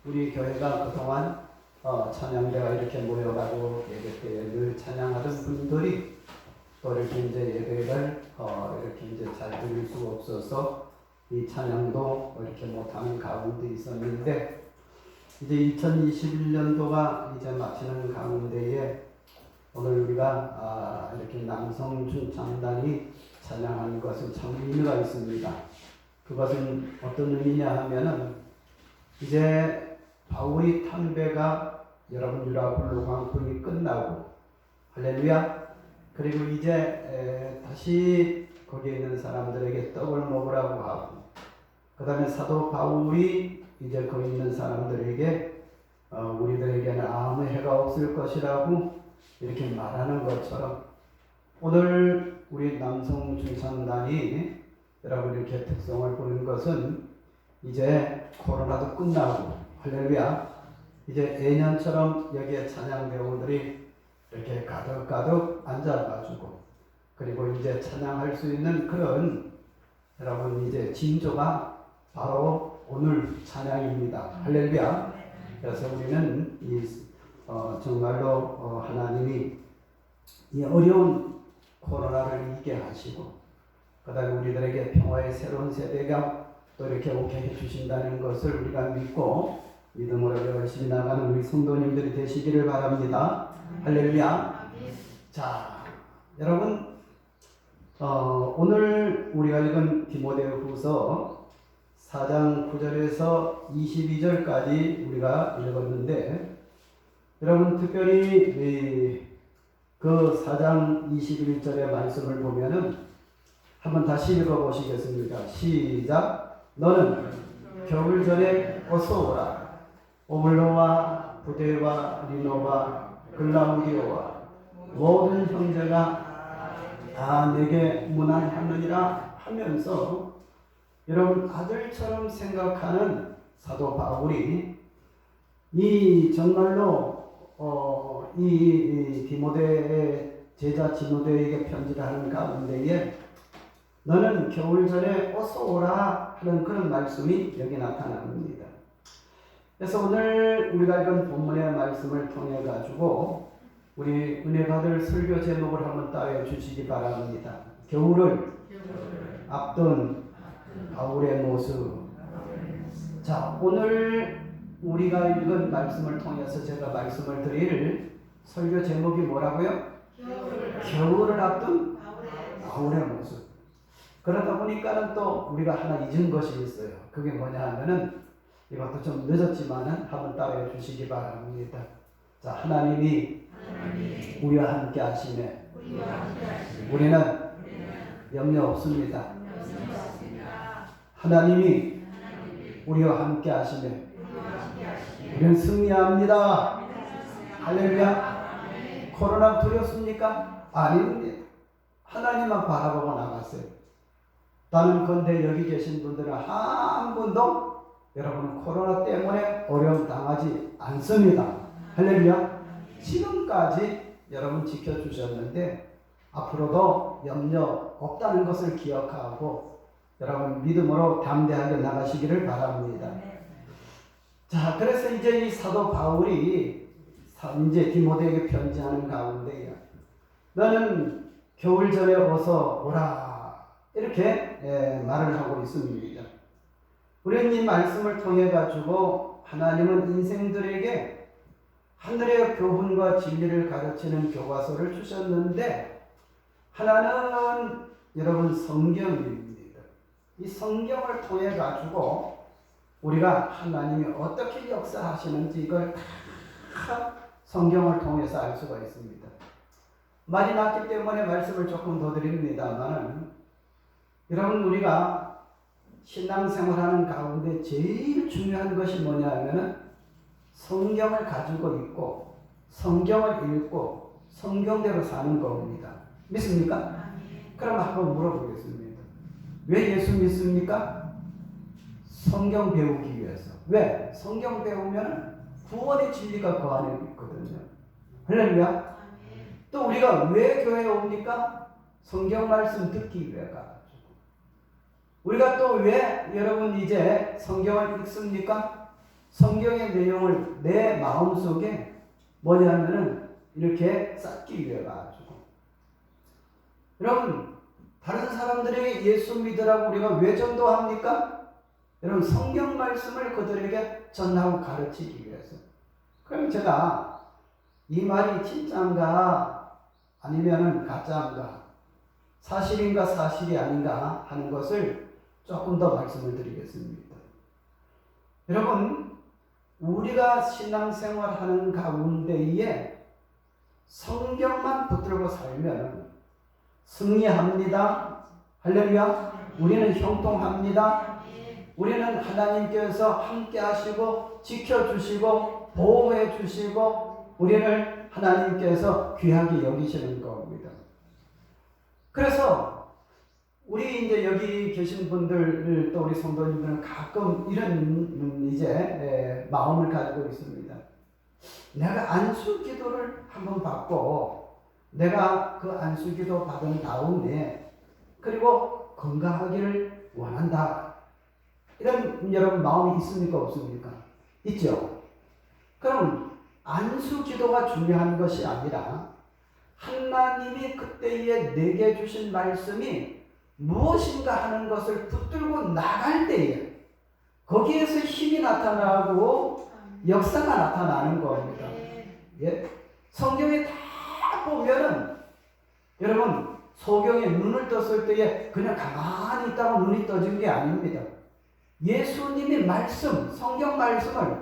우리 교회가 그동안 찬양대가 이렇게 모여가지고 예배 때에 늘 찬양하던 분들이 또 이렇게 이제 예배를 이렇게 이제 잘 드릴 수가 없어서 이 찬양도 이렇게 못하는 가운데 있었는데, 이제 2021년도가 이제 마치는 가운데에 오늘 우리가 이렇게 남성춘창단이 찬양하는 것은 참 의미가 있습니다. 그것은 어떤 의미냐 하면은, 이제 바울이 탕배가 여러분 유라굴로 광풍이 끝나고, 할렐루야, 그리고 이제 다시 거기에 있는 사람들에게 떡을 먹으라고 하고, 그 다음에 사도 바울이 이제 거기 있는 사람들에게 우리들에게는 아무 해가 없을 것이라고 이렇게 말하는 것처럼, 오늘 우리 남성춘창단이 여러분 이렇게 특성을 보는 것은 이제 코로나도 끝나고, 할렐루야, 이제 예년처럼 여기에 찬양 배우들이 이렇게 가득가득 앉아가지고, 그리고 이제 찬양할 수 있는 그런 여러분 이제 징조가 바로 오늘 찬양입니다. 할렐루야. 그래서 우리는 정말로 하나님이 이 어려운 코로나를 이기게 하시고, 그 다음에 우리들에게 평화의 새로운 세대가 또 이렇게 오게 해주신다는 것을 우리가 믿고 믿음으로 열심히 나가는 우리 성도님들이 되시기를 바랍니다. 할렐루야. 자, 여러분, 오늘 우리가 읽은 디모데후서 4장 9절에서 22절까지 우리가 읽었는데, 여러분 특별히 그 4장 21절의 말씀을 보면은 한번 다시 읽어보시겠습니다. 시작. 너는 겨울 전에 어서 오라. 오블로와 부데와 리노와 글라우디오와 모든 형제가 다 내게 문안하느니라 하면서, 여러분 아들처럼 생각하는 사도 바울이 이 정말로 이 디모데의 제자 디모데에게 편지를 하는 가운데에 너는 겨울 전에 어서 오라 하는 그런 말씀이 여기 나타납니다. 그래서 오늘 우리가 읽은 본문의 말씀을 통해 가지고 우리 은혜 받을 설교 제목을 한번 따여 주시기 바랍니다. 겨울을 앞둔 바울의 모습. 자, 오늘 우리가 읽은 말씀을 통해서 제가 말씀을 드릴 설교 제목이 뭐라고요? 겨울을 앞둔 바울의 모습. 그러다 보니까는 또 우리가 하나 잊은 것이 있어요. 그게 뭐냐 하면은, 이것도 좀 늦었지만은 한번 따라해 주시기 바랍니다. 자, 하나님이 우리와 함께 하시네. 우리는 염려 없습니다. 하나님이 우리와 함께 하시네. 우리는 승리합니다. 할렐루야. 코로나 두렵습니까? 아닙니다. 하나님만 바라보고 나갔어요. 단언컨대 여기 계신 분들은 한 분도 여러분 코로나 때문에 어려움 당하지 않습니다. 할렐루야. 지금까지 여러분 지켜주셨는데 앞으로도 염려 없다는 것을 기억하고 여러분 믿음으로 담대하게 나가시기를 바랍니다. 자, 그래서 이제 이 사도 바울이 이제 디모데에게 편지하는 가운데 너는 겨울 전에 어서 오라 이렇게 말을 하고 있습니다. 우리는 이 말씀을 통해 가지고 하나님은 인생들에게 하늘의 교훈과 진리를 가르치는 교과서를 주셨는데, 하나는 여러분 성경입니다. 이 성경을 통해 가지고 우리가 하나님이 어떻게 역사하시는지 이걸 다 성경을 통해서 알 수가 있습니다. 말이 많기 때문에 말씀을 조금 더 드립니다만, 여러분 우리가 신앙생활하는 가운데 제일 중요한 것이 뭐냐 하면은 성경을 가지고 있고 성경을 읽고 성경대로 사는 겁니다. 믿습니까? 그럼 한번 물어보겠습니다. 왜 예수 믿습니까? 성경 배우기 위해서. 왜? 성경 배우면 구원의 진리가 그 안에 있거든요. 할렐루야. 또 우리가 왜 교회에 옵니까? 성경 말씀 듣기 위해 가. 우리가 또 왜 여러분 이제 성경을 읽습니까? 성경의 내용을 내 마음속에 뭐냐면은 이렇게 쌓기 위해 가지고. 여러분, 다른 사람들에게 예수 믿으라고 우리가 왜 전도합니까? 여러분, 성경 말씀을 그들에게 전하고 가르치기 위해서. 그럼 제가 이 말이 진짜인가 아니면은 가짜인가, 사실인가 사실이 아닌가 하는 것을 조금 더 말씀을 드리겠습니다. 여러분, 우리가 신앙생활하는 가운데에 성경만 붙들고 살면 승리합니다. 할렐루야. 우리는 형통합니다. 우리는 하나님께서 함께 하시고 지켜주시고 보호해 주시고 우리를 하나님께서 귀하게 여기시는 겁니다. 그래서 우리 이제 여기 계신 분들 또 우리 성도님들은 가끔 이런 이제 마음을 가지고 있습니다. 내가 안수 기도를 한번 받고 내가 그 안수 기도 받은 다음에 그리고 건강하기를 원한다. 이런 여러분 마음이 있습니까? 없습니까? 있죠. 그럼 안수 기도가 중요한 것이 아니라 하나님이 그때에 내게 주신 말씀이 무엇인가 하는 것을 붙들고 나갈 때에 거기에서 힘이 나타나고 역사가 나타나는 겁니다. 예? 성경에 다 보면은 여러분 소경에 눈을 떴을 때에 그냥 가만히 있다가 눈이 떠진 게 아닙니다. 예수님이 말씀, 성경 말씀을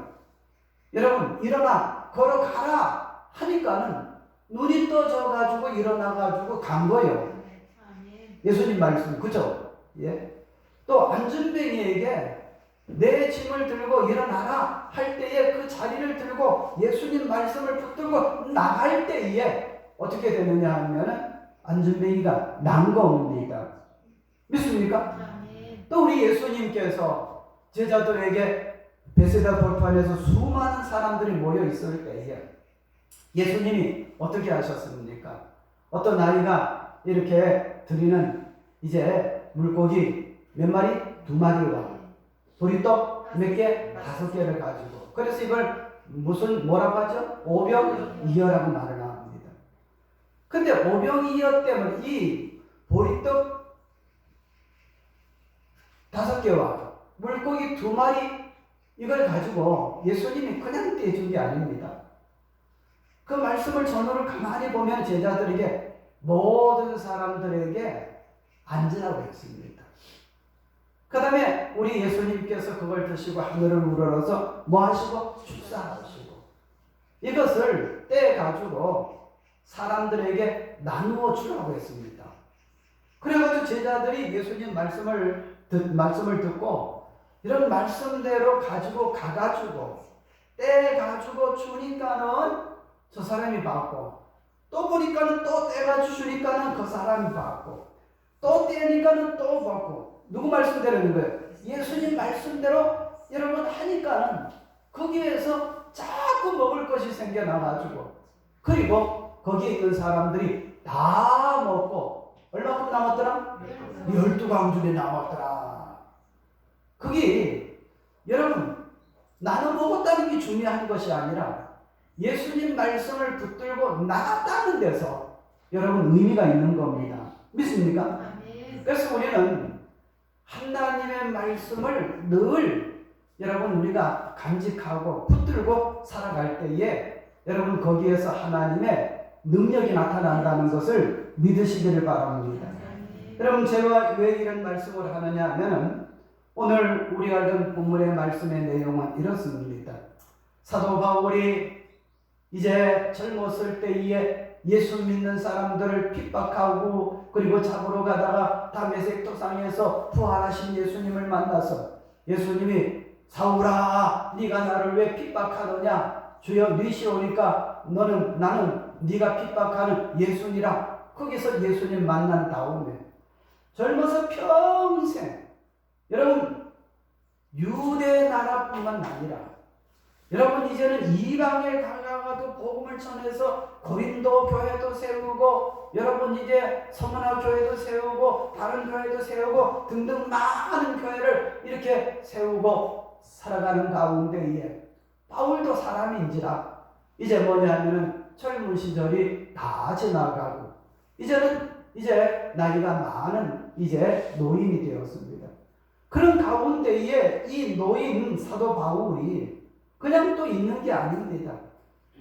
여러분 일어나 걸어가라 하니까는 눈이 떠져가지고 일어나가지고 간 거예요. 예수님 말씀, 그죠? 예? 또 안전뱅이에게 내 짐을 들고 일어나라 할 때에 그 자리를 들고 예수님 말씀을 붙들고 나갈 때에 어떻게 되느냐 하면은 안전뱅이가 난 겁니다. 믿습니까? 또 우리 예수님께서 제자들에게 베세다 돌판에서 수많은 사람들이 모여 있을 때에 예수님이 어떻게 하셨습니까? 어떤 아이가 이렇게 드리는 이제 물고기 몇 마리? 2마리와 보리떡 몇 개? 5개를 가지고 그래서 이걸 뭐라고 하죠? 오병이어라고 말을 합니다. 근데 오병이어 때문에 이 보리떡 5개와 물고기 2마리 이걸 가지고 예수님이 그냥 떼준 게 아닙니다. 그 말씀을 전후를 가만히 보면 제자들에게 모든 사람들에게 앉으라고 했습니다. 그 다음에 우리 예수님께서 그걸 드시고 하늘을 우러러서 뭐 하시고? 축사하시고 이것을 떼가지고 사람들에게 나누어 주라고 했습니다. 그래가지고 제자들이 예수님 말씀을 듣고 이런 말씀대로 가지고 가가지고 떼가지고 주니까는 저 사람이 받고 또 보니까는 또 떼가지고 주니까는 그 사람이 받고 또 떼니까는 또 받고 누구 말씀대로는 거예요? 예수님 말씀대로 여러분 하니까는 거기에서 자꾸 먹을 것이 생겨나가지고 그리고 거기에 있는 사람들이 다 먹고 얼마큼 남았더라? 12강줄이 남았더라. 그게 여러분 나눠 먹었다는 게 중요한 것이 아니라 예수님 말씀을 붙들고 나갔다는 데서 여러분 의미가 있는 겁니다. 믿습니까? 그래서 우리는 하나님의 말씀을 늘 여러분 우리가 간직하고 붙들고 살아갈 때에 여러분 거기에서 하나님의 능력이 나타난다는 것을 믿으시기를 바랍니다. 여러분 제가 왜 이런 말씀을 하느냐 하면 오늘 우리가 읽은 본문의 말씀의 내용은 이렇습니다. 사도 바울이 이제 젊었을 때에 예수 믿는 사람들을 핍박하고 그리고 잡으러 가다가 다메섹 도상에서 부활하신 예수님을 만나서 예수님이 사울아 네가 나를 왜 핍박하느냐 주여 니시오니까 나는 네가 핍박하는 예수니라. 거기서 예수님 만난 다음에 젊어서 평생 여러분 유대 나라뿐만 아니라 여러분 이제는 이방에 가가도 복음을 전해서 고린도 교회도 세우고 여러분 이제 서문화 교회도 세우고 다른 교회도 세우고 등등 많은 교회를 이렇게 세우고 살아가는 가운데에 바울도 사람인지라 이제 뭐냐면은 젊은 시절이 다 지나가고 이제는 이제 나이가 많은 이제 노인이 되었습니다. 그런 가운데에 이 노인 사도 바울이 그냥 또 있는 게 아닙니다.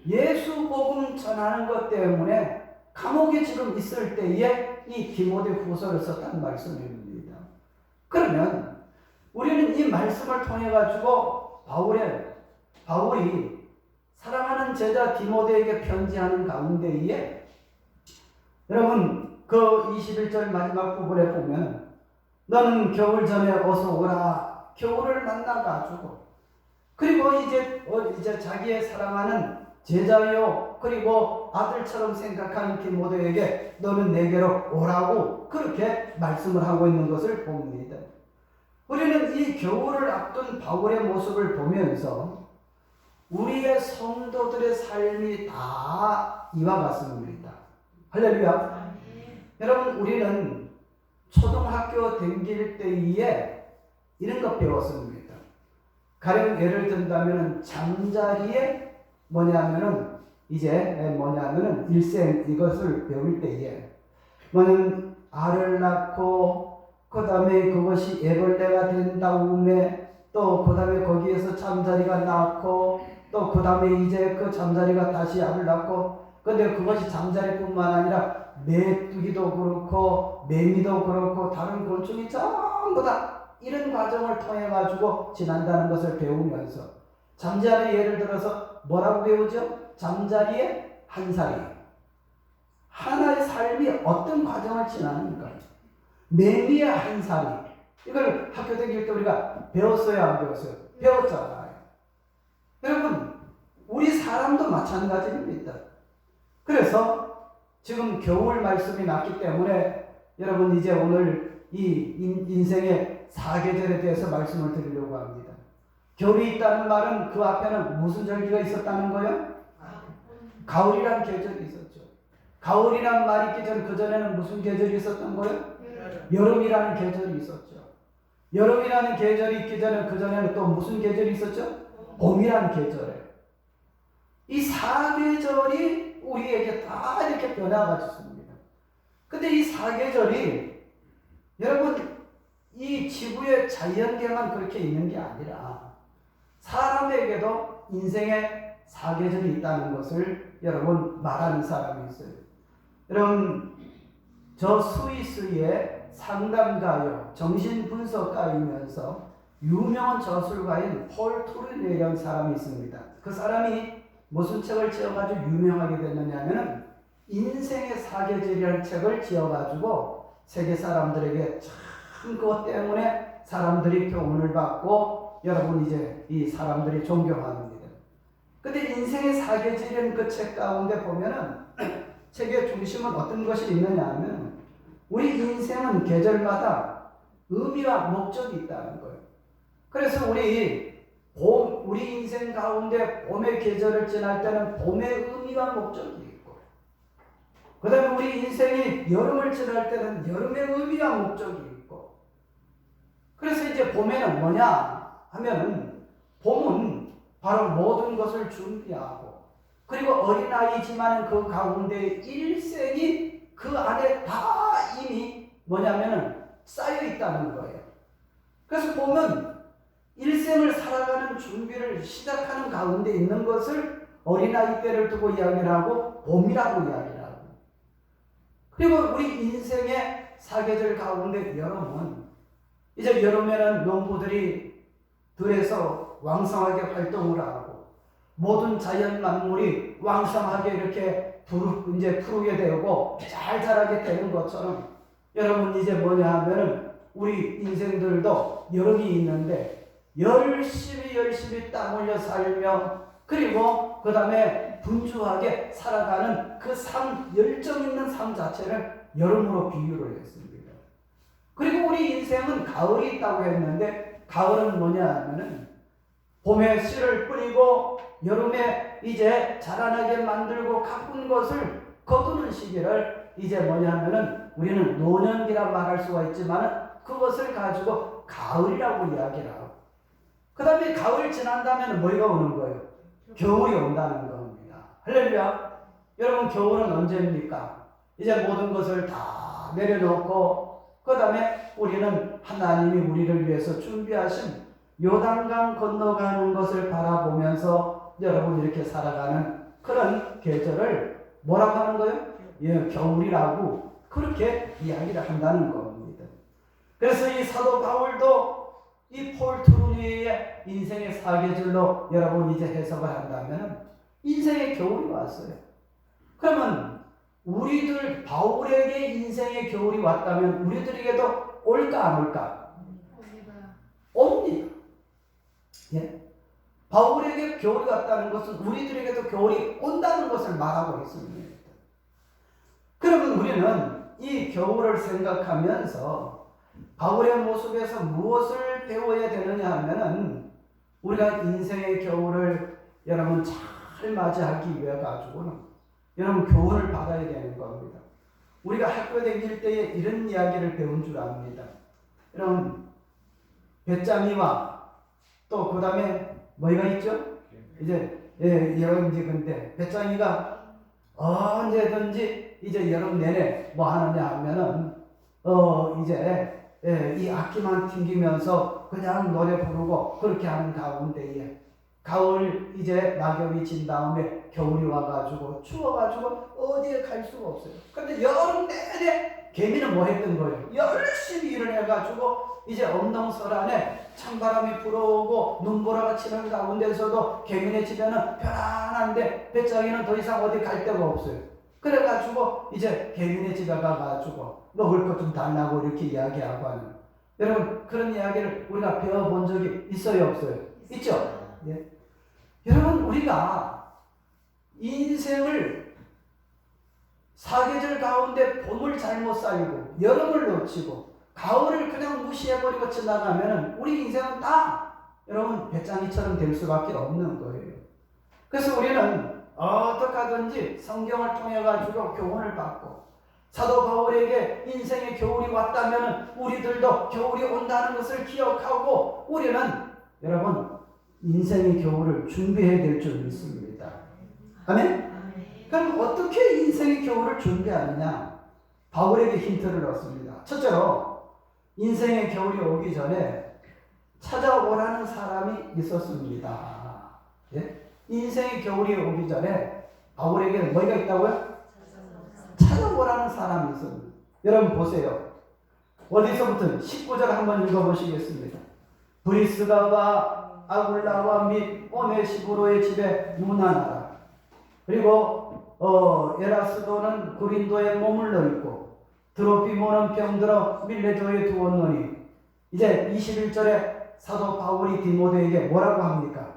예수 복음 전하는 것 때문에 감옥에 지금 있을 때에 이 디모데 후서를 썼다는 말씀입니다. 그러면 우리는 이 말씀을 통해 가지고 바울이 사랑하는 제자 디모데에게 편지하는 가운데에 여러분 그 21절 마지막 부분에 보면 너는 겨울 전에 어서 오라. 겨울을 만나가지고 그리고 이제 자기의 사랑하는 제자요 그리고 아들처럼 생각하는 디모데에게 너는 내게로 오라고 그렇게 말씀을 하고 있는 것을 봅니다. 우리는 이 겨울을 앞둔 바울의 모습을 보면서 우리의 성도들의 삶이 다 이와 같습니다. 할렐루야. 여러분 우리는 초등학교 다닐 때에 이런 것 배웠습니다. 가령 예를 든다면 잠자리에 일생 이것을 배울 때에 알을 낳고 그 다음에 그것이 애벌레가 된 다음에 또 그 다음에 거기에서 잠자리가 낳고 또 그 다음에 이제 그 잠자리가 다시 알을 낳고 근데 그것이 잠자리뿐만 아니라 메뚜기도 그렇고 매미도 그렇고 다른 곤충이 전부 다 이런 과정을 통해 가지고 지난다는 것을 배우면서 잠자리 예를 들어서 뭐라고 배우죠? 잠자리의 한 살이 하나의 삶이 어떤 과정을 지나는가? 매미의 한 살이 이걸 학교 다닐 때 우리가 배웠어요, 안 배웠어요? 배웠잖아요. 여러분 우리 사람도 마찬가지입니다. 그래서 지금 겨울 말씀이 났기 때문에 여러분 이제 오늘 이 인생의 사계절에 대해서 말씀을 드리려고 합니다. 겨울이 있다는 말은 그 앞에는 무슨 절기가 있었다는 거예요? 가을이라는 계절이 있었죠. 가을이라는 말이 있기 전 그전에는 무슨 계절이 있었던 거예요? 여름이라는 계절이 있었죠. 여름이라는 계절이 있기 전에 그전에는 또 무슨 계절이 있었죠? 봄이라는 계절에. 이 사계절이 우리에게 다 이렇게 변화가 있습니다. 근데 이 사계절이 여러분 이 지구의 자연계만 그렇게 있는 게 아니라 사람에게도 인생의 사계절이 있다는 것을 여러분 말하는 사람이 있어요. 여러분 저 스위스의 상담가요 정신분석가이면서 유명한 저술가인 폴 투르네라는 사람이 있습니다. 그 사람이 무슨 책을 지어가지고 유명하게 됐느냐 하면 인생의 사계절이라는 책을 지어가지고 세계 사람들에게 참 그것 때문에 사람들이 교훈을 받고 여러분 이제 이 사람들이 존경합니다. 근데 인생의 사계절이라는 그 책 가운데 보면은 책의 중심은 어떤 것이 있느냐 하면 우리 인생은 계절마다 의미와 목적이 있다는 거예요. 그래서 우리 인생 가운데 봄의 계절을 지날 때는 봄의 의미와 목적이 있고 그 다음에 우리 인생이 여름을 지날 때는 여름의 의미와 목적이 있고 그래서 이제 봄에는 뭐냐 하면은 봄은 바로 모든 것을 준비하고 그리고 어린아이지만 그 가운데 일생이 그 안에 다 이미 뭐냐면은 쌓여 있다는 거예요. 그래서 보면 일생을 살아가는 준비를 시작하는 가운데 있는 것을 어린아이 때를 두고 이야기를 하고 봄이라고 이야기를 하고 그리고 우리 인생의 사계절 가운데 여름은 이제 여름에는 농부들이 들에서 왕성하게 활동을 하고 모든 자연 만물이 왕성하게 이렇게 푸르게 되고 잘 자라게 되는 것처럼 여러분 이제 뭐냐 하면은 우리 인생들도 여름이 있는데 열심히 땀 흘려 살며 그리고 그 다음에 분주하게 살아가는 그 삶, 열정 있는 삶 자체를 여름으로 비유를 했습니다. 그리고 우리 인생은 가을이 있다고 했는데 가을은 뭐냐 하면은 봄에 씨를 뿌리고 여름에 이제 자라나게 만들고 가꾼 것을 거두는 시기를 이제 뭐냐 하면은 우리는 노년기라 말할 수가 있지만 그것을 가지고 가을이라고 이야기를 하고 그 다음에 가을 지난다면 뭐가 오는 거예요? 겨울이 온다는 겁니다. 할렐루야. 여러분 겨울은 언제입니까? 이제 모든 것을 다 내려놓고 그 다음에 우리는 하나님이 우리를 위해서 준비하신 요단강 건너가는 것을 바라보면서 여러분 이렇게 살아가는 그런 계절을 뭐라고 하는 거예요? 예, 겨울이라고 그렇게 이야기를 한다는 겁니다. 그래서 이 사도 바울도 이 폴 트루니의 인생의 사계절로 여러분 이제 해석을 한다면 인생의 겨울이 왔어요. 그러면 우리들 바울에게 인생의 겨울이 왔다면 우리들에게도 올까 안 올까? 옵니다. 예? 바울에게 겨울이 왔다는 것은 우리들에게도 겨울이 온다는 것을 말하고 있습니다. 그러면 우리는 이 겨울을 생각하면서 바울의 모습에서 무엇을 배워야 되느냐 하면은 우리가 인생의 겨울을 여러분 잘 맞이하기 위해 가지고는 여러분 교훈을 받아야 되는 겁니다. 우리가 학교 다닐 때에 이런 이야기를 배운 줄 압니다. 여러분 배짱이와 또 그 다음에 뭐가 있죠? 이제 여러분 이제 근데 배짱이가 언제든지 이제 여름 내내 뭐 하느냐 하면은 이제 이 악기만 튕기면서 그냥 노래 부르고 그렇게 하는 가운데에 가을 이제 낙엽이 진 다음에 겨울이 와가지고 추워가지고 어디에 갈 수가 없어요. 근데 여름 내내 개미는 뭐 했던 거예요? 열심히 일을 해가지고 이제 엄동설안에 찬바람이 불어오고 눈보라가 치는 가운데서도 개미네 집에는 편안한데 배짱이는 더 이상 어디 갈 데가 없어요. 그래가지고 이제 개미네 집에 가가지고 먹을 것 좀 달라고 이렇게 이야기하고 하는 여러분 그런 이야기를 우리가 배워본 적이 있어요 없어요? 있죠? 예. 여러분 우리가 인생을 사계절 가운데 봄을 잘못 살고 여름을 놓치고 가을을 그냥 무시해버리고 지나가면 우리 인생은 다 여러분 배짱이처럼 될 수밖에 없는 거예요. 그래서 우리는 어떻게 하든지 성경을 통해 가지고 교훈을 받고 사도 바울에게 인생의 겨울이 왔다면 우리들도 겨울이 온다는 것을 기억하고 우리는 여러분 인생의 겨울을 준비해야 될 줄 믿습니다. 아멘? 그럼 어떻게 인생의 겨울을 준비하느냐? 바울에게 힌트를 얻습니다. 첫째로 인생의 겨울이 오기 전에 찾아오라는 사람이 있었습니다. 예? 인생의 겨울이 오기 전에 바울에게는 뭐가 있다고요? 찾아오라는 사람이 있습니다. 여러분 보세요. 어디서부터 19절 한번 읽어보시겠습니다. 브리스가와 아굴라와 및 오네시브로의 집에 문안하라. 그리고 에라스도는 고린도에 머물러 있고 드로피모는 병들어 밀레도에 두었노니 이제 21절에 사도 바울이 디모데에게 뭐라고 합니까?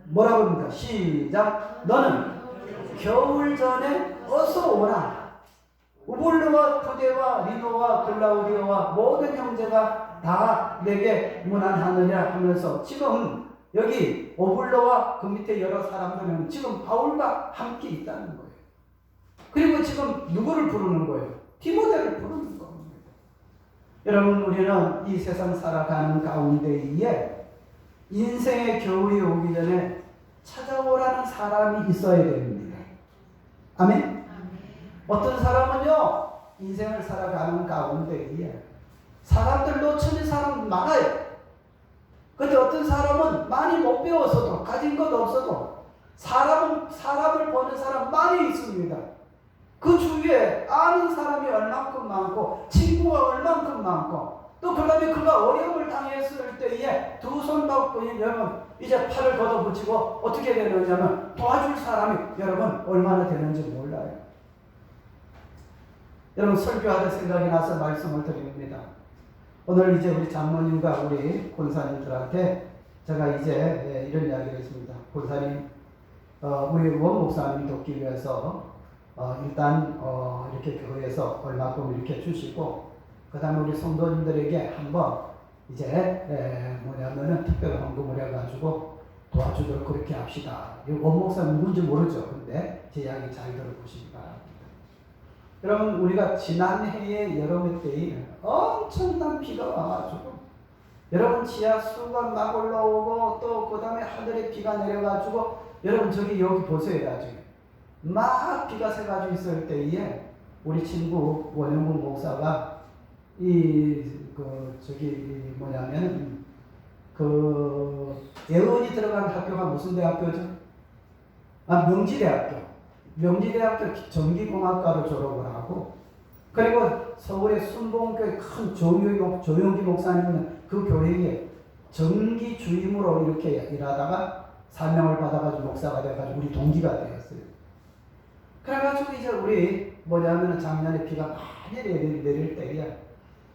뭐라고 합니까? 시작. 너는 겨울 전에 어서 오라. 우블루와 푸데와 리노와 글라우디오와 모든 형제가 다 내게 문안하느냐 하면서 지금 여기 오블로와 그 밑에 여러 사람들은 지금 바울과 함께 있다는 거예요. 그리고 지금 누구를 부르는 거예요? 디모데를 부르는 겁니다. 여러분 우리는 이 세상 살아가는 가운데에 인생의 겨울이 오기 전에 찾아오라는 사람이 있어야 됩니다. 아멘? 어떤 사람은요 인생을 살아가는 가운데에 사람들 놓치는 사람 많아요. 근데 어떤 사람은 많이 못 배웠어도 가진 것 없어도 사람을 보는 사람 많이 있습니다. 그 주위에 아는 사람이 얼만큼 많고 친구가 얼만큼 많고 또 그 다음에 그가 어려움을 당했을 때에 두 손 잡고 여러분 이제 팔을 걷어붙이고 어떻게 되느냐면 도와줄 사람이 여러분 얼마나 되는지 몰라요. 여러분 설교하다 생각이 나서 말씀을 드립니다. 오늘 이제 우리 장모님과 우리 권사님들한테 제가 이제 이런 이야기를 했습니다. 권사님, 우리 원 목사님 돕기 위해서 일단 이렇게 교회에서 얼마큼 이렇게 주시고 그 다음에 우리 성도님들에게 한번 이제 뭐냐면은 특별 헌금을 해가지고 도와주도록 그렇게 합시다. 원 목사님 누군지 모르죠. 근데 제 이야기 잘 들어보시기 바랍니다. 여러분 우리가 지난해의 여름 때에 엄청난 비가 와가지고 여러분 지하수가 막 올라오고 또 그 다음에 하늘에 비가 내려가지고 여러분 저기 여기 보세요. 나중에 막 비가 새가지고 있을 때에 우리 친구 원영문 목사가 예언이 들어간 학교가 무슨 대학교죠? 명지대학교. 명지대학교 전기공학과를 졸업을 하고 그리고 서울의 순봉교회 큰 조용기 목사님은 그 교회에 전기 주임으로 이렇게 일하다가 사명을 받아가지고 목사가 돼가지고 우리 동기가 되었어요. 그래가지고 이제 우리 작년에 비가 많이 내릴 때에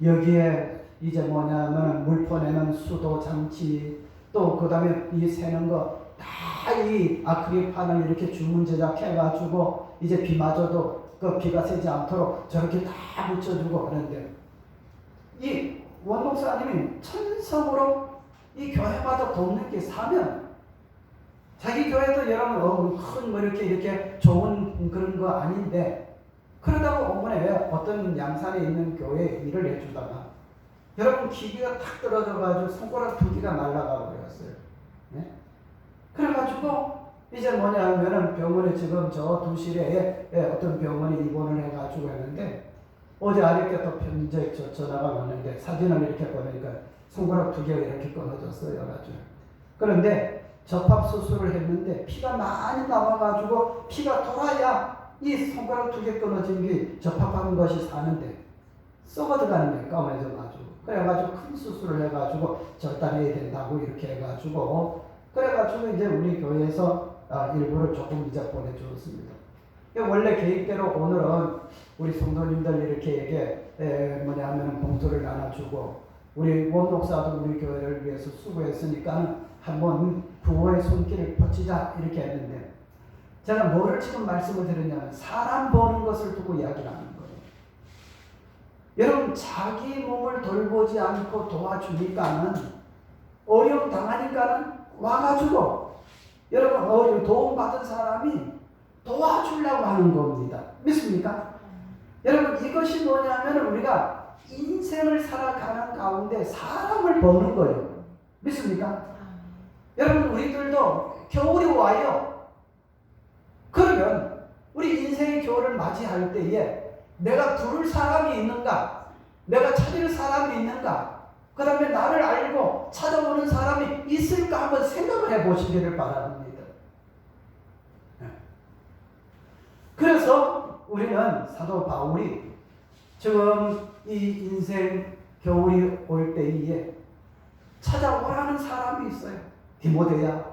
여기에 이제 물포내는 수도 장치 또 그 다음에 이 새는 거 다 이 아크릴판을 이렇게 주문 제작해가지고 이제 비 맞아도 그 비가 새지 않도록 저렇게 다 붙여주고 하는데 이 원 목사님이 천성으로 이 교회마다 돕는 게 사면 자기 교회도 여러분 큰 이렇게 좋은 그런 거 아닌데 그러다가 어머니 어떤 양산에 있는 교회에 일을 해주다가 여러분 기계가 탁 떨어져가지고 손가락 두 개가 날아가 버렸어요. 네? 그래가지고 이제 병원에 지금 저 두실에 어떤 병원에 입원을 해가지고 했는데 어제 아랫게 또 전화가 왔는데 사진을 이렇게 보니까 손가락 두 개가 이렇게 끊어졌어요. 가지고 그런데 접합 수술을 했는데 피가 많이 나와가지고 피가 돌아야 이 손가락 두 개 끊어진 게 접합하는 것이 사는데 썩어 들어가는 거예요. 까매져가지고. 그래가지고 큰 수술을 해가지고 절단해야 된다고 이렇게 해가지고 그래가지고 이제 우리 교회에서 일부를 조금 이제 보내주었습니다. 원래 계획대로 오늘은 우리 성도님들 이렇게 봉투를 나눠주고 우리 원 목사도 우리 교회를 위해서 수고했으니까 한번 구호의 손길을 뻗치자 이렇게 했는데 제가 뭐를 지금 말씀을 드렸냐면 사람 버는 것을 두고 이야기를 하는 거예요. 여러분 자기 몸을 돌보지 않고 도와주니까는 어려움 당하니까는 와가지고 여러분 도움받은 사람이 도와주려고 하는 겁니다. 믿습니까? 여러분 이것이 뭐냐면 우리가 인생을 살아가는 가운데 사람을 버는 거예요. 믿습니까? 여러분 우리들도 겨울이 와요. 그러면 우리 인생의 겨울을 맞이할 때에 내가 부를 사람이 있는가? 내가 찾을 사람이 있는가? 그 다음에 나를 알고 찾아오는 사람이 있을까 한번 생각을 해보시기를 바랍니다. 그래서 우리는 사도 바울이 지금 이 인생 겨울이 올 때에 찾아오라는 사람이 있어요. 디모데야,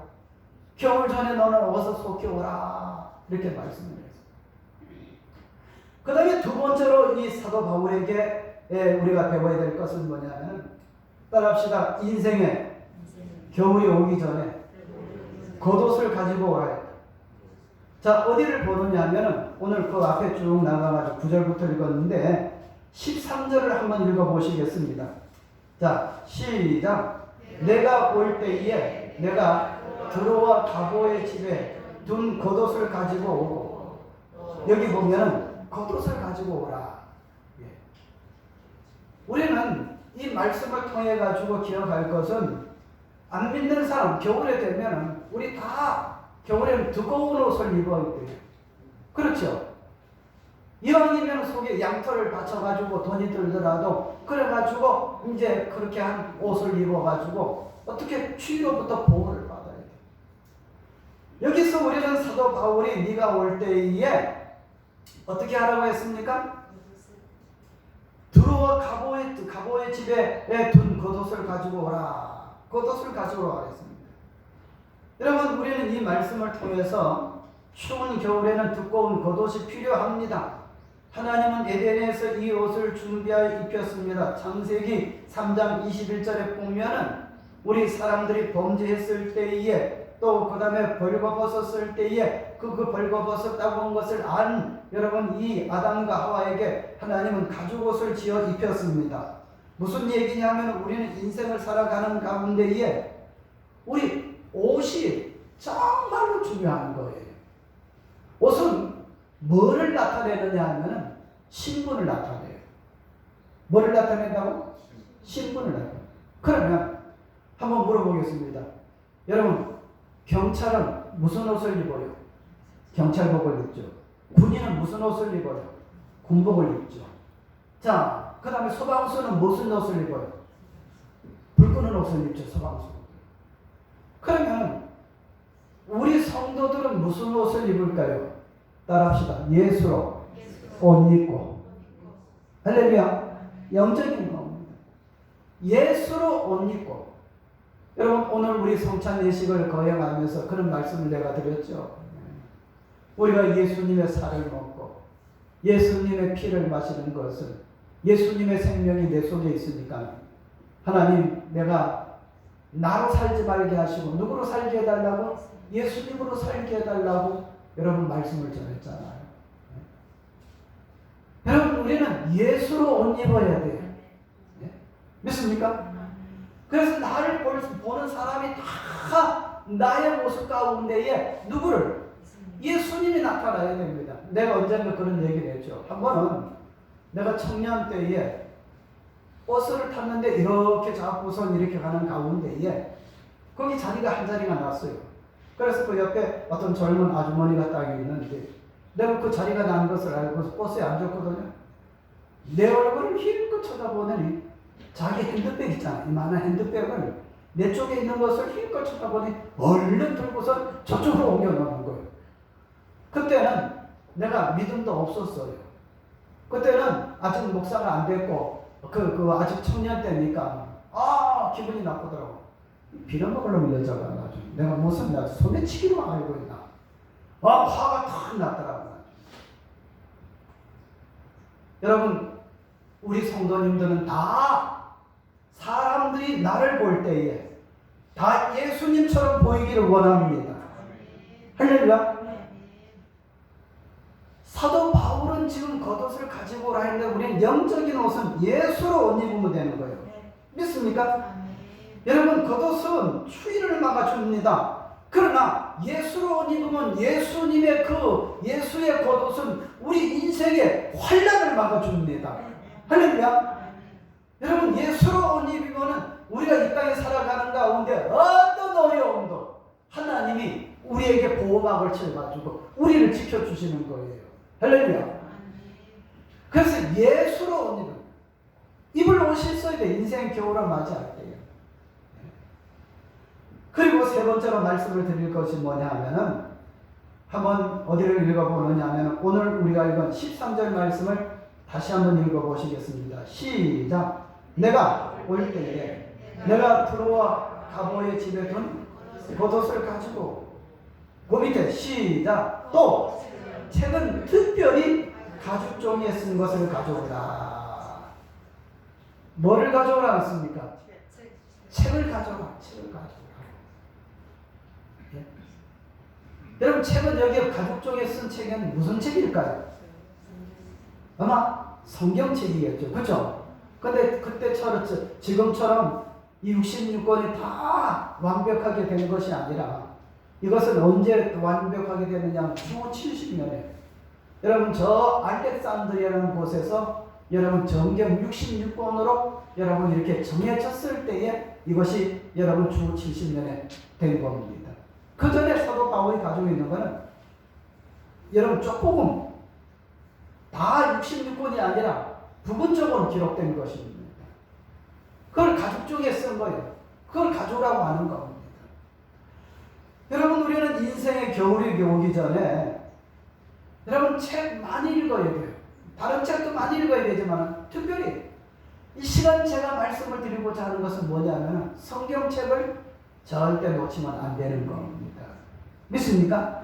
겨울 전에 너는 어서 속히 오라. 이렇게 말씀을 했어요. 그 다음에 두 번째로 이 사도 바울에게 우리가 배워야 될 것은 뭐냐면 따라합시다. 인생에 겨울이 오기 전에 겉옷을 가지고 오라. 자, 어디를 보느냐 하면은 오늘 그 앞에 쭉 나가가지고 9절부터 읽었는데 13절을 한번 읽어보시겠습니다. 자, 시작. 내가 올 때에 내가 드로와 가보의 집에 둔 겉옷을 가지고 오고 여기 보면은 겉옷을 가지고 오라. 예. 우리는 이 말씀을 통해 가지고 기억할 것은 안 믿는 사람 겨울에 되면은 우리 다 겨울에는 두꺼운 옷을 입어야 돼요. 그렇죠? 이왕이면 속에 양털을 받쳐가지고 돈이 들더라도 그래가지고 이제 그렇게 한 옷을 입어가지고 어떻게 추위로부터 보호를 받아야 돼. 여기서 우리는 사도 바울이 네가 올 때에 어떻게 하라고 했습니까? 두루와 가보의 집에 둔 겉옷을 가지고 오라. 겉옷을 가지고 오라 했습니다. 여러분 우리는 이 말씀을 통해서 추운 겨울에는 두꺼운 겉옷이 필요합니다. 하나님은 에덴에서 이 옷을 준비하여 입혔습니다. 창세기 3장 21절에 보면은 우리 사람들이 범죄했을 때에 또 그 다음에 벌거벗었을 때에 그 벌거벗었다고 한 것을 안 여러분 이 아담과 하와에게 하나님은 가죽옷을 지어 입혔습니다. 무슨 얘기냐면 우리는 인생을 살아가는 가운데에 우리 옷이 정말로 중요한 거예요. 옷은 뭐를 나타내느냐 하면 신분을 나타내요. 뭐를 나타낸다고? 신분을 나타내요. 그러면 한번 물어보겠습니다. 여러분, 경찰은 무슨 옷을 입어요? 경찰복을 입죠. 군인은 무슨 옷을 입어요? 군복을 입죠. 자, 그 다음에 소방수는 무슨 옷을 입어요? 불 끄는 옷을 입죠. 소방수. 그러면 우리 성도들은 무슨 옷을 입을까요? 따라합시다. 예수로 옷 입고. 할렐루야. 영적인 겁니다. 예수로 옷 입고. 여러분, 오늘 우리 성찬 예식을 거행하면서 그런 말씀을 내가 드렸죠. 우리가 예수님의 살을 먹고 예수님의 피를 마시는 것은 예수님의 생명이 내 속에 있으니까 하나님, 내가 나로 살지 말게 하시고 누구로 살게 해달라고? 예수님으로 살게 해달라고 여러분 말씀을 전했잖아요. 여러분, 우리는 예수로 옷 입어야 돼요. 믿습니까? 그래서 나를 보는 사람이 다 나의 모습 가운데에 누구를? 예수님이 나타나야 됩니다. 내가 언젠가 그런 얘기를 했죠. 한 번은 내가 청년 때에 버스를 탔는데 이렇게 잡고선 이렇게 가는 가운데에 거기 자리가 한 자리가 났어요. 그래서 그 옆에 어떤 젊은 아주머니가 딱 있는데 내가 그 자리가 난 것을 알고 버스에 앉았거든요. 내 얼굴을 힐끗 쳐다보더니 자기 핸드백 있잖아. 이만한 핸드백을 내 쪽에 있는 것을 힐끗 쳐다보니 얼른 들고서 저쪽으로 옮겨 놓는 거예요. 그때는 내가 믿음도 없었어요. 그때는 아직 목사가 안 됐고 아직 청년 때니까 기분이 나쁘더라고. 빌어먹으려면 여자가 나죠. 내가 무슨 나 소매치기로 알고 있나. 화가 탁 났더라고요. 여러분, 우리 성도님들은 다 사람들이 나를 볼 때에 다 예수님처럼 보이기를 원합니다. 할렐루야. 사도 바울은 지금 겉옷을 가지고 오라 했는데 우리는 영적인 옷은 예수로 옷 입으면 되는 거예요. 믿습니까? 여러분, 겉옷은 추위를 막아줍니다. 그러나 예수로 옷 입으면 예수님의 예수의 겉옷은 우리 인생의 환난을 막아줍니다. 할렐루야. 여러분, 예수로 옷 입으면 우리가 이 땅에 살아가는 가운데 어떤 어려움도 하나님이 우리에게 보호막을 쳐가지고 우리를 지켜주시는 거예요. 할렐루야. 그래서 예수로 옷 입은 입을 옷이 있어야 돼. 인생 겨울을 맞이할 때요. 그리고 세 번째로 말씀을 드릴 것이 뭐냐 하면은 한번 어디를 읽어보느냐 하면 오늘 우리가 읽은 13절 말씀을 다시 한번 읽어보시겠습니다. 시작. 내가 올 때에 내가 들어와 가보의 집에 둔 겉옷을 가지고 그 밑에 시작. 또 책은 특별히 가죽 종이에 쓴 것을 가져오라. 뭐를 가져오라 했습니까? 책을 가져오라. 책을 가져오라. 예? 여러분, 책은 여기에 가죽 종이에 쓴 책은 무슨 책일까요? 아마 성경책이겠죠. 그렇죠? 근데 그때처럼 지금처럼 이 66권이 다 완벽하게 된 것이 아니라 이것은 언제 완벽하게 되느냐? 주 70년에 여러분, 저 알렉산드리아라는 곳에서 여러분 정경 66권으로 여러분 이렇게 정해졌을 때에 이것이 여러분 주 70년에 된 겁니다. 그 전에 사도 바울이 가지고 있는 것은 여러분 쪽복음 다 66권이 아니라 부분적으로 기록된 것입니다. 그걸 가죽 종이에 쓴 거예요. 그걸 가져오라고 하는 겁니다. 여러분, 우리는 인생의 겨울이 오기 전에 여러분 책 많이 읽어야 돼요. 다른 책도 많이 읽어야 되지만 특별히 이 시간 제가 말씀을 드리고자 하는 것은 뭐냐면 성경책을 절대 놓치면 안 되는 겁니다. 믿습니까?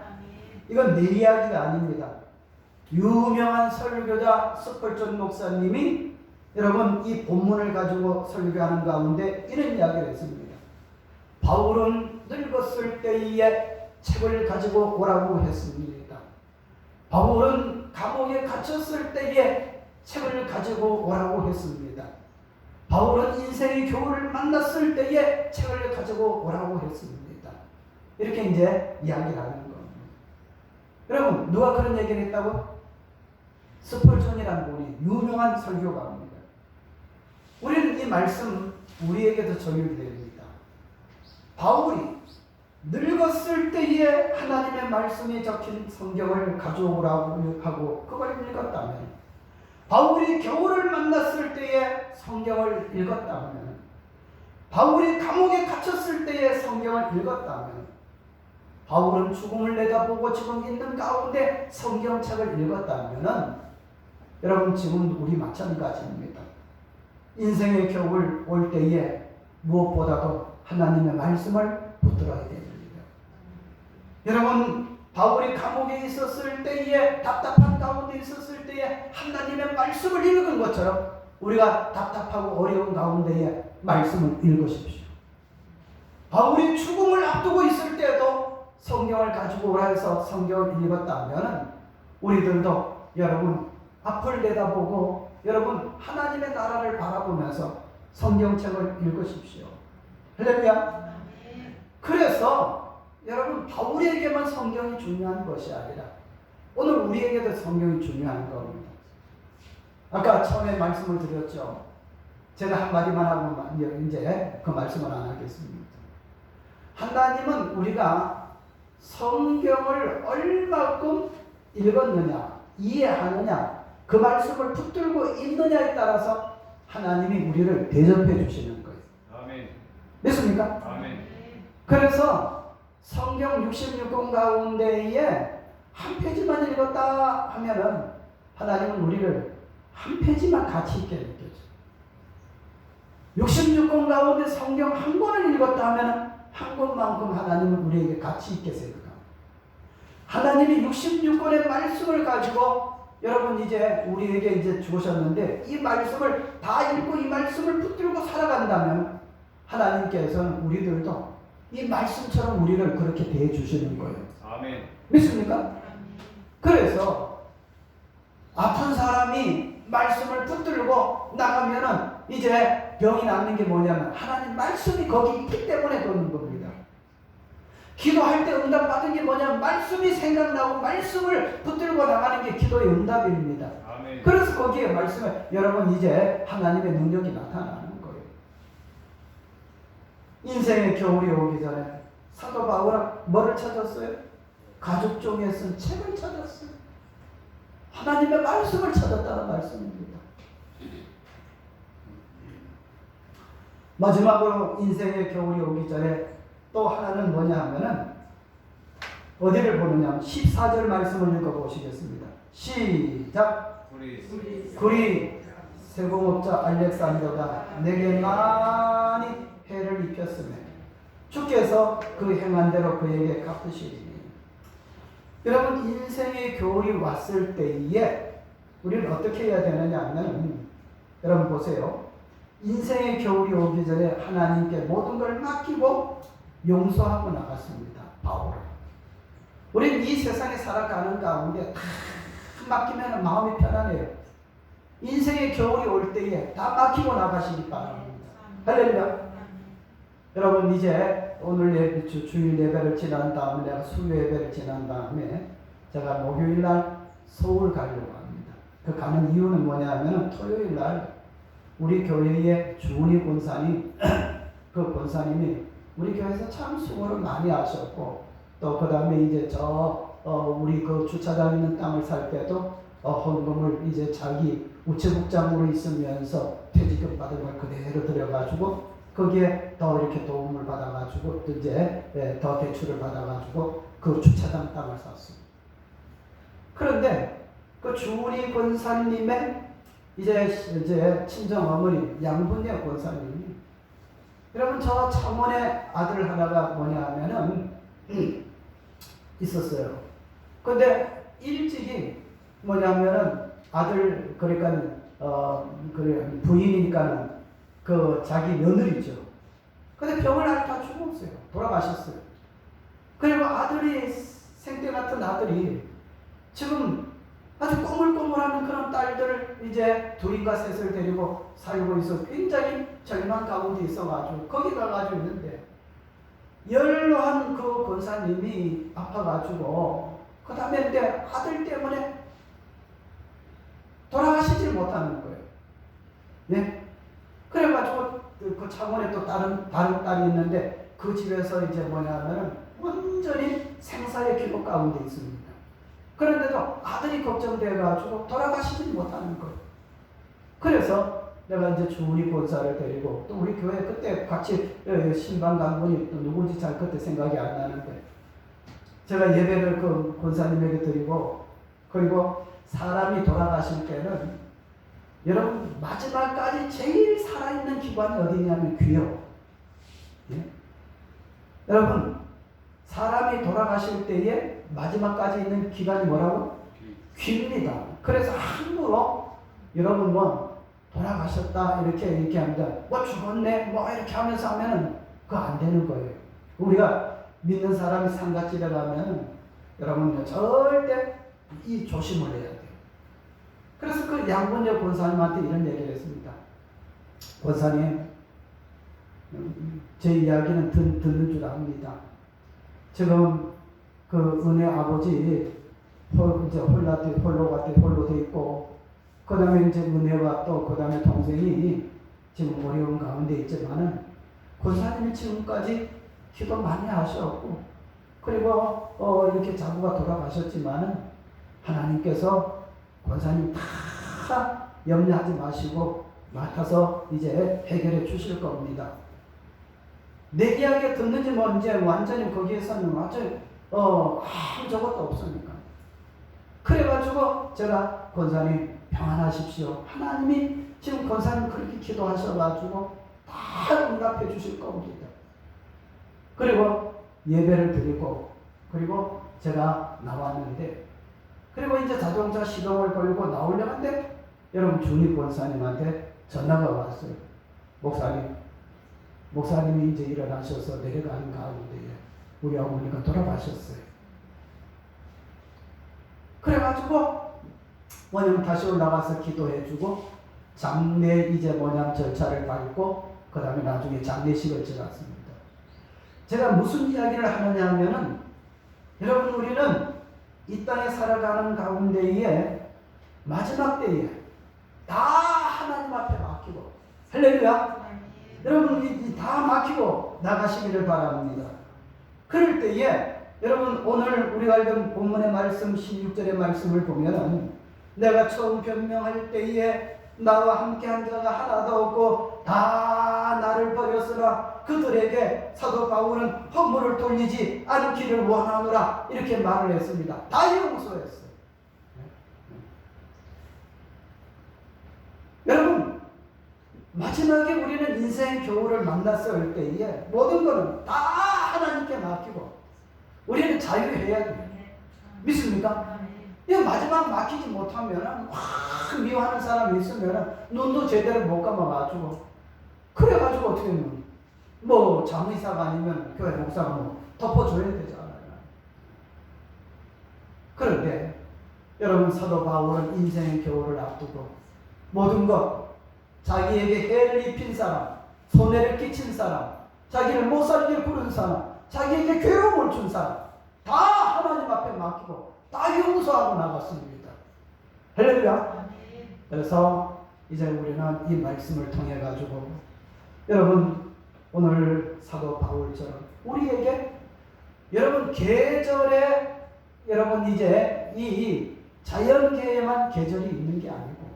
이건 내 이야기가 아닙니다. 유명한 설교자 스펄전 목사님이 여러분 이 본문을 가지고 설교하는 가운데 이런 이야기를 했습니다. 바울은 늙었을 때에 책을 가지고 오라고 했습니다. 바울은 감옥에 갇혔을 때에 책을 가지고 오라고 했습니다. 바울은 인생의 겨울을 만났을 때에 책을 가지고 오라고 했습니다. 이렇게 이제 이야기를 하는 겁니다. 여러분, 누가 그런 얘기를 했다고? 스펄전이라는 분이 유명한 설교가입니다. 우리는 이 말씀 우리에게도 적용이 됩니다. 바울이 늙었을 때에 하나님의 말씀이 적힌 성경을 가져오라고 하고 그걸 읽었다면, 바울이 겨울을 만났을 때에 성경을 읽었다면, 바울이 감옥에 갇혔을 때에 성경을 읽었다면, 바울은 죽음을 내다보고 지금 있는 가운데 성경책을 읽었다면, 여러분 지금 우리 마찬가지입니다. 인생의 겨울 올 때에 무엇보다도 하나님의 말씀을 붙들어야 됩니다. 여러분, 바울이 감옥에 있었을 때에, 답답한 가운데 있었을 때에 하나님의 말씀을 읽은 것처럼 우리가 답답하고 어려운 가운데에 말씀을 읽으십시오. 바울이 죽음을 앞두고 있을 때에도 성경을 가지고 오라 해서 성경을 읽었다면, 우리들도 여러분 앞을 내다보고 여러분 하나님의 나라를 바라보면서 성경책을 읽으십시오. 할렐루야. 그래서 여러분, 바울에게만 성경이 중요한 것이 아니라 오늘 우리에게도 성경이 중요한 겁니다. 아까 처음에 말씀을 드렸죠. 제가 한마디만 하고 이제 그 말씀을 안 하겠습니다. 하나님은 우리가 성경을 얼마큼 읽었느냐, 이해하느냐, 그 말씀을 붙들고 있느냐에 따라서 하나님이 우리를 대접해 주시는 거예요. 아멘. 믿습니까? 아멘. 그래서 성경 66권 가운데에 한 페이지만 읽었다 하면은 하나님은 우리를 한 페이지만 가치 있게 느껴져요. 66권 가운데 성경 한 권을 읽었다 하면은 한 권만큼 하나님은 우리에게 가치 있게 생각합니다. 하나님이 66권의 말씀을 가지고 여러분 이제 우리에게 이제 주셨는데, 이 말씀을 다 읽고 이 말씀을 붙들고 살아간다면 하나님께서는 우리들도 이 말씀처럼 우리를 그렇게 대해 주시는 거예요. 아멘. 믿습니까? 그래서 아픈 사람이 말씀을 붙들고 나가면은 이제 병이 낫는 게 뭐냐면 하나님 말씀이 거기 있기 때문에 그러는 겁니다. 기도할 때 응답 받은 게 뭐냐면 말씀이 생각나고 말씀을 붙들고 나가는 게 기도의 응답입니다. 아멘. 그래서 거기에 말씀에 여러분 이제 하나님의 능력이 나타나는 거예요. 인생의 겨울이 오기 전에 사도 바울은 뭐를 찾았어요? 가죽 종이에 쓴 책을 찾았어요. 하나님의 말씀을 찾았다는 말씀입니다. 마지막으로 인생의 겨울이 오기 전에 또 하나는 뭐냐 하면은 어디를 보느냐, 14절 말씀을 읽어보시겠습니다. 시작. 구리 세공업자 알렉산더가 내게 많이 해를 입혔으며 주께서 그 행한 대로 그에게 갚으시리니. 여러분, 인생의 겨울이 왔을 때에 우리는 어떻게 해야 되느냐 하면, 여러분 보세요. 인생의 겨울이 오기 전에 하나님께 모든 걸 맡기고 용서하고 나갔습니다. 바울은. 우리는 이 세상에 살아가는 가운데 다 맡기면 마음이 편안해요. 인생의 겨울이 올 때에 다 맡기고 나가시기 바랍니다. 할렐루야. 여러분 이제 오늘 주일 예배를 지난 다음에, 내가 수요 예배를 지난 다음에 제가 목요일날 서울 가려고 합니다. 그 가는 이유는 뭐냐면 토요일날 우리 교회의 주은희 권사님 그 권사님이 우리 교회에서 참 수고를 많이 하셨고, 또 그 다음에 이제 우리 그 주차장 있는 땅을 살 때도 헌금을 이제 자기 우체국장으로 있으면서 퇴직금 받은 걸 그대로 들여가지고 거기에 더 이렇게 도움을 받아가지고 또 이제 더 대출을 받아가지고 그 주차장 땅을 샀습니다. 그런데 그 주은희 권사님의 이제 친정 어머니 양분녀 권사님이, 여러분 저 창원에 아들 하나가 뭐냐 하면은 있었어요. 근데 일찍이 뭐냐면은 아들, 그러니까 그래 부인이니까는 그 자기 며느리죠. 근데 병을 앓다 죽었어요. 돌아가셨어요. 그리고 아들이 생때 같은 아들이 지금 아주 꼬물꼬물하는 그런 딸들 이제 둘인가 셋을 데리고 살고 있어 굉장히 절망 가운데 있어가지고 거기 가가지고 있는데, 연로한 그 권사님이 아파가지고 그 다음에 때 아들 때문에 돌아가시질 못하는 거예요. 예? 그래가지고 그 창원에 또 다른 딸이 있는데 그 집에서 이제 뭐냐면은 완전히 생사의 기록 가운데 있습니다. 그런데도 아들이 걱정돼가지고 돌아가시지 못하는 거예요. 그래서 내가 이제 주은이 권사를 데리고 또 우리 교회 그때 같이 신방 간 분이 또 누군지 잘 그때 생각이 안 나는데 제가 예배를 그 권사님에게 드리고 그리고 사람이 돌아가실 때는 여러분 마지막까지 제일 살아있는 기관이 어디냐면 귀요. 예? 여러분 사람이 돌아가실 때에 마지막까지 있는 기관이 뭐라고? 귀입니다. 그래서 함부로 여러분 뭐 돌아가셨다 이렇게 합니다. 뭐 죽었네 뭐 이렇게 하면서 하면은 그거 안 되는 거예요. 우리가 믿는 사람이 상갓집에 가면은 여러분 절대 이 조심을 해야 돼요. 그래서 그 양본여 권사님한테 이런 얘기를 했습니다. 권사님, 제 이야기는 듣는 줄 압니다. 지금 그 은혜 아버지 이제 홀로 돼 있고, 그 다음에 이제 은혜와 또 그 다음에 동생이 지금 어려운 가운데 있지만은 권사님이 지금까지 기도 많이 하셨고, 그리고 이렇게 자부가 돌아가셨지만은 하나님께서 권사님 다 염려하지 마시고 맡아서 이제 해결해 주실 겁니다. 내 이야기 듣는지 뭔지 완전히 거기에서는 완전 아무것도 없으니까. 그래가지고 제가 권사님 평안하십시오. 하나님이 지금 권사님 그렇게 기도하셔가지고 다 응답해 주실 겁니다. 그리고 예배를 드리고 그리고 제가 나왔는데 그리고 이제 자동차 시동을 걸고 나오려는데 여러분 주니 권사님한테 전화가 왔어요. 목사님이 이제 일어나셔서 내려가는 가운데 우리 어머니가 돌아가셨어요. 그래가지고 뭐냐면 다시 올라가서 기도해주고 장례 이제 뭐냐면 절차를 밟고 그 다음에 나중에 장례식을 지났습니다. 제가 무슨 이야기를 하느냐 하면은 여러분 우리는 이 땅에 살아가는 가운데에 마지막 때에 다 하나님 앞에 맡기고 할렐루야. 여러분 다 맡기고 나가시기를 바랍니다. 그럴 때에 여러분 오늘 우리가 읽은 본문의 말씀 16절의 말씀을 보면은 내가 처음 변명할 때에 나와 함께한 자가 하나도 없고 다 나를 버렸으나 그들에게 사도 바울은 허물을 돌리지 않기를 원하노라 이렇게 말을 했습니다. 다 용서했어요. 여러분 마지막에 우리는 인생의 겨울을 만났을 때에 모든 것은 다 하나님께 맡기고 우리는 자유해야 돼요. 믿습니까? 이 마지막 맡기지 못하면 확 미워하는 사람이 있으면 눈도 제대로 못 감아가지고 그래가지고 어떻게 하면 뭐 장의사가 아니면 교회 목사가 뭐 덮어줘야 되잖아요. 그런데 여러분 사도 바울은 인생의 겨울을 앞두고 모든 것 자기에게 해를 입힌 사람, 손해를 끼친 사람, 자기를 못 살게 부른 사람, 자기에게 괴로움을 준 사람 다 하나님 앞에 맡기고 다 용서하고 나갔습니다. 할렐루야. 그래서 이제 우리는 이 말씀을 통해 가지고 여러분 오늘 사도 바울처럼 우리에게 여러분 계절에 여러분 이제 이 자연계에만 계절이 있는 게 아니고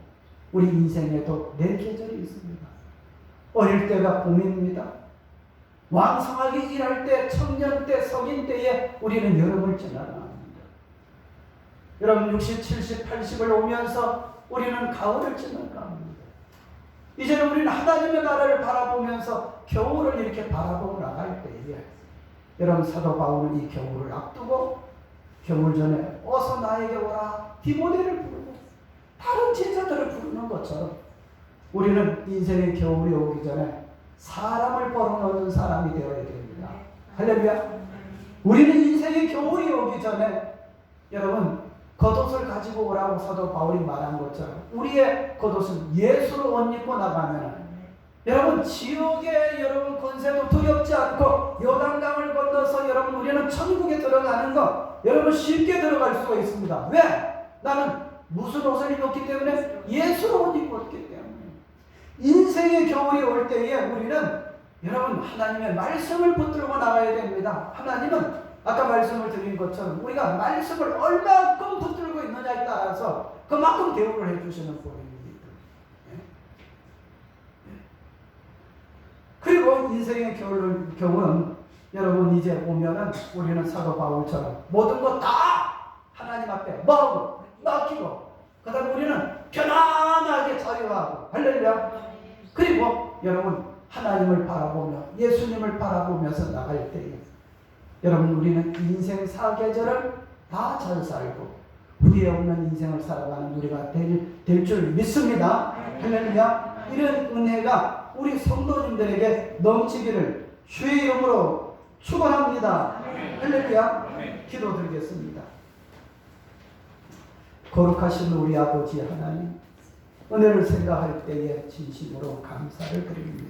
우리 인생에도 내 계절이 있습니다. 어릴 때가 봄입니다. 왕성하게 일할 때, 청년 때, 성인 때에 우리는 여름을 지나갑니다. 여러분 60, 70, 80을 오면서 우리는 가을을 지나갑니다. 이제는 우리는 하나님의 나라를 바라보면서 겨울을 이렇게 바라보고 나갈 때에 여러분 사도 바울은 이 겨울을 앞두고 겨울 전에 어서 나에게 오라 디모데를 부르고 다른 제자들을 부르는 것처럼 우리는 인생의 겨울이 오기 전에 사람을 벌어넣는 사람이 되어야 됩니다. 할렐루야. 우리는 인생의 겨울이 오기 전에 여러분 겉옷을 가지고 오라고 사도 바울이 말한 것처럼 우리의 겉옷은 예수로 옷 입고 나가면 여러분 지옥의 여러분 권세도 두렵지 않고 요단강을 건너서 여러분 우리는 천국에 들어가는 거 여러분 쉽게 들어갈 수가 있습니다. 왜? 나는 무슨 옷을 입었기 때문에 예수로 옷 입었기 때문에 인생의 겨울이 올 때에 우리는 여러분 하나님의 말씀을 붙들고 나가야 됩니다. 하나님은 아까 말씀을 드린 것처럼 우리가 말씀을 얼마큼 붙들고 있느냐에 따라서 그만큼 대우를 해주시는 분입니다. 그리고 인생의 경우는 여러분 이제 보면은 우리는 사도 바울처럼 모든 것 다 하나님 앞에 뭐하고 맡기고 그 다음에 우리는 편안하게 자유하고 할렐루야. 그리고 여러분 하나님을 바라보며 예수님을 바라보면서 나갈 때에 여러분 우리는 인생 사계절을 다 잘 살고 후회 없는 인생을 살아가는 우리가 될 줄 믿습니다. 할렐루야. 이런 은혜가 우리 성도님들에게 넘치기를 주의 이름으로 축원합니다. 할렐루야. 기도드리겠습니다. 거룩하신 우리 아버지 하나님, 은혜를 생각할 때에 진심으로 감사를 드립니다.